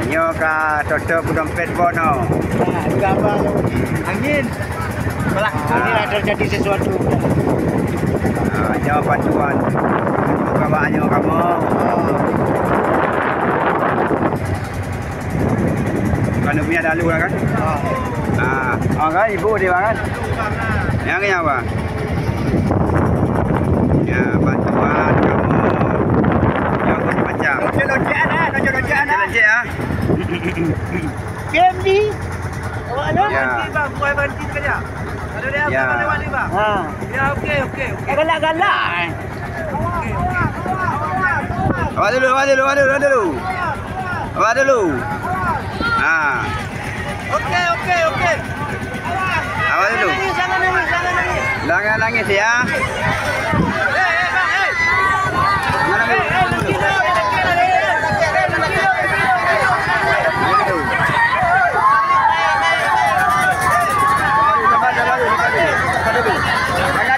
Nyo ka tutup dompet bono. Gambar angin. Pelak ini ada terjadi sesuatu. Nyo bantuan. Kawannya kamu. Kan punya dalu lah kan? Kan ibu dia kan? Yang ni apa? Ya, bantuan kamu. Yang macam-macam. Loncat-loncat ah, loncat-loncat ah. Loncat ah. Game ni. Awak ada? Ya. Bang, buat banci sekejap. Ada dia Ya. apa lewat ni bang? Ha. Ya okey. Galak-galak. Awak dulu. Awak dulu. Okey. Awak dulu. Jangan nangis. Jangan nangis ya. Bang, Jangan nangis. Jangan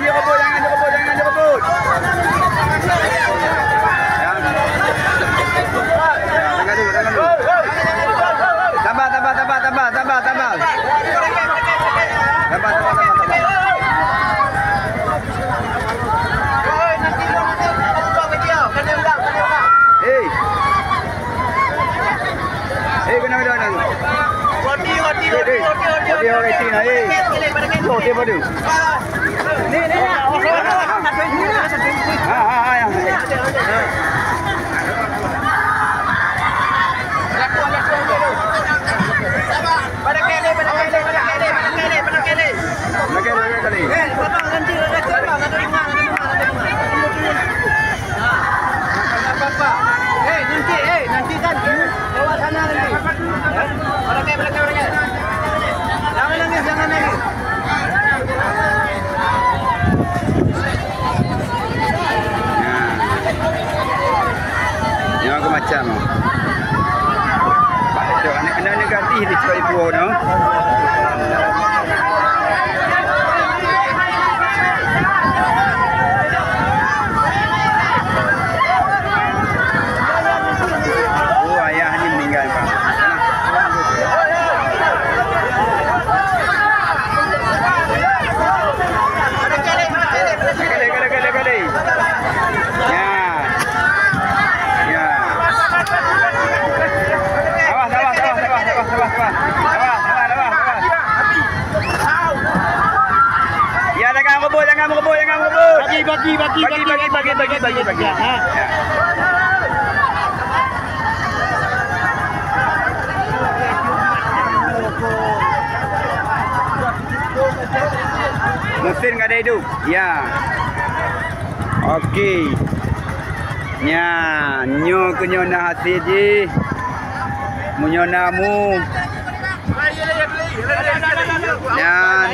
dikebut. Jangan dulu. Tambah. Kena. Dia orang Cina Okey padu. Ni. Pada kele. Kali. Babang nanti ada bunga. Apa-apa. Nanti kan bawa sana nanti. Pada kele. Jangan nangis. Yang aku macam. Pak, anak negatif di sekali buah no. Ayah ni meninggal Pak. Kali. Ya. Awas. Ya, jangan rebut. Bagi. Ha. Mesin enggak ada hidup. Ya. Okey. Nya, nyo kunyona hasil ji. Munyonamu. Yan.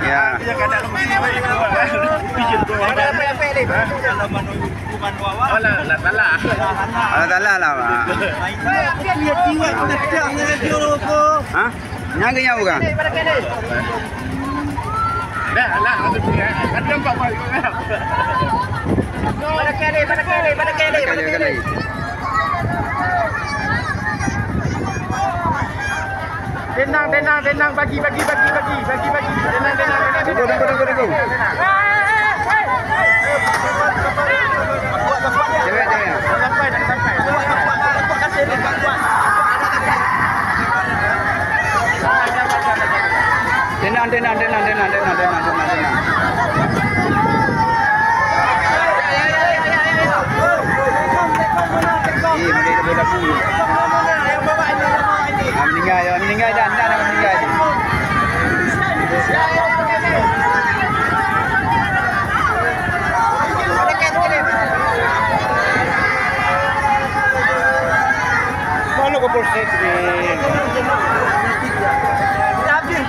Ya. Alah lah. Hah? Nyaga nyawa kan? Dah lah, ada nampak apa? Pada kele. Tenang, bagi. Tenang. Tunggu. Tenang. Meninggal dah meninggal. Kalau ke polsek ni. Habis.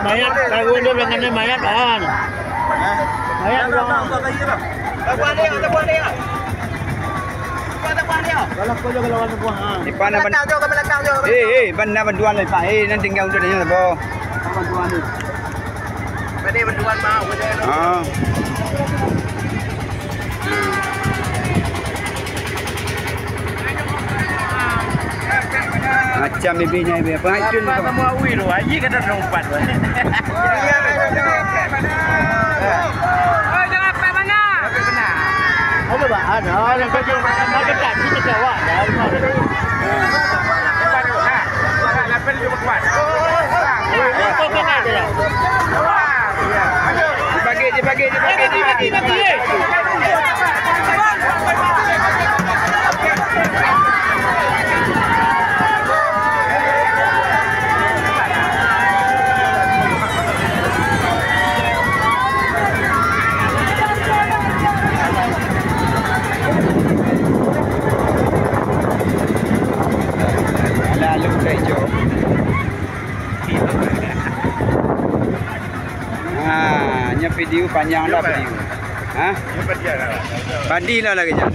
Mayat tahu dia dengan mayat kan. Mayat dong. Buat dia. Kalau kau juga lawan buah. Di mana Belakang jauh. benda bantuan lepas. Nanti tinggal untuk dia sabo. bantuan ni. Tadi bantuan mau je. Oh. Macam bibirnya ibu apa? Hancur Apa kamu awi lu? Aji kata lompat. Oh, jangan pe mana? Pe mana? Oh, ba? Ano, yang kerja nak dekat kita jawab. Lepas dia buat. Dibagi. Lalu kejo. Nya video panjang dah video. Ha? Padi lah lagi jam.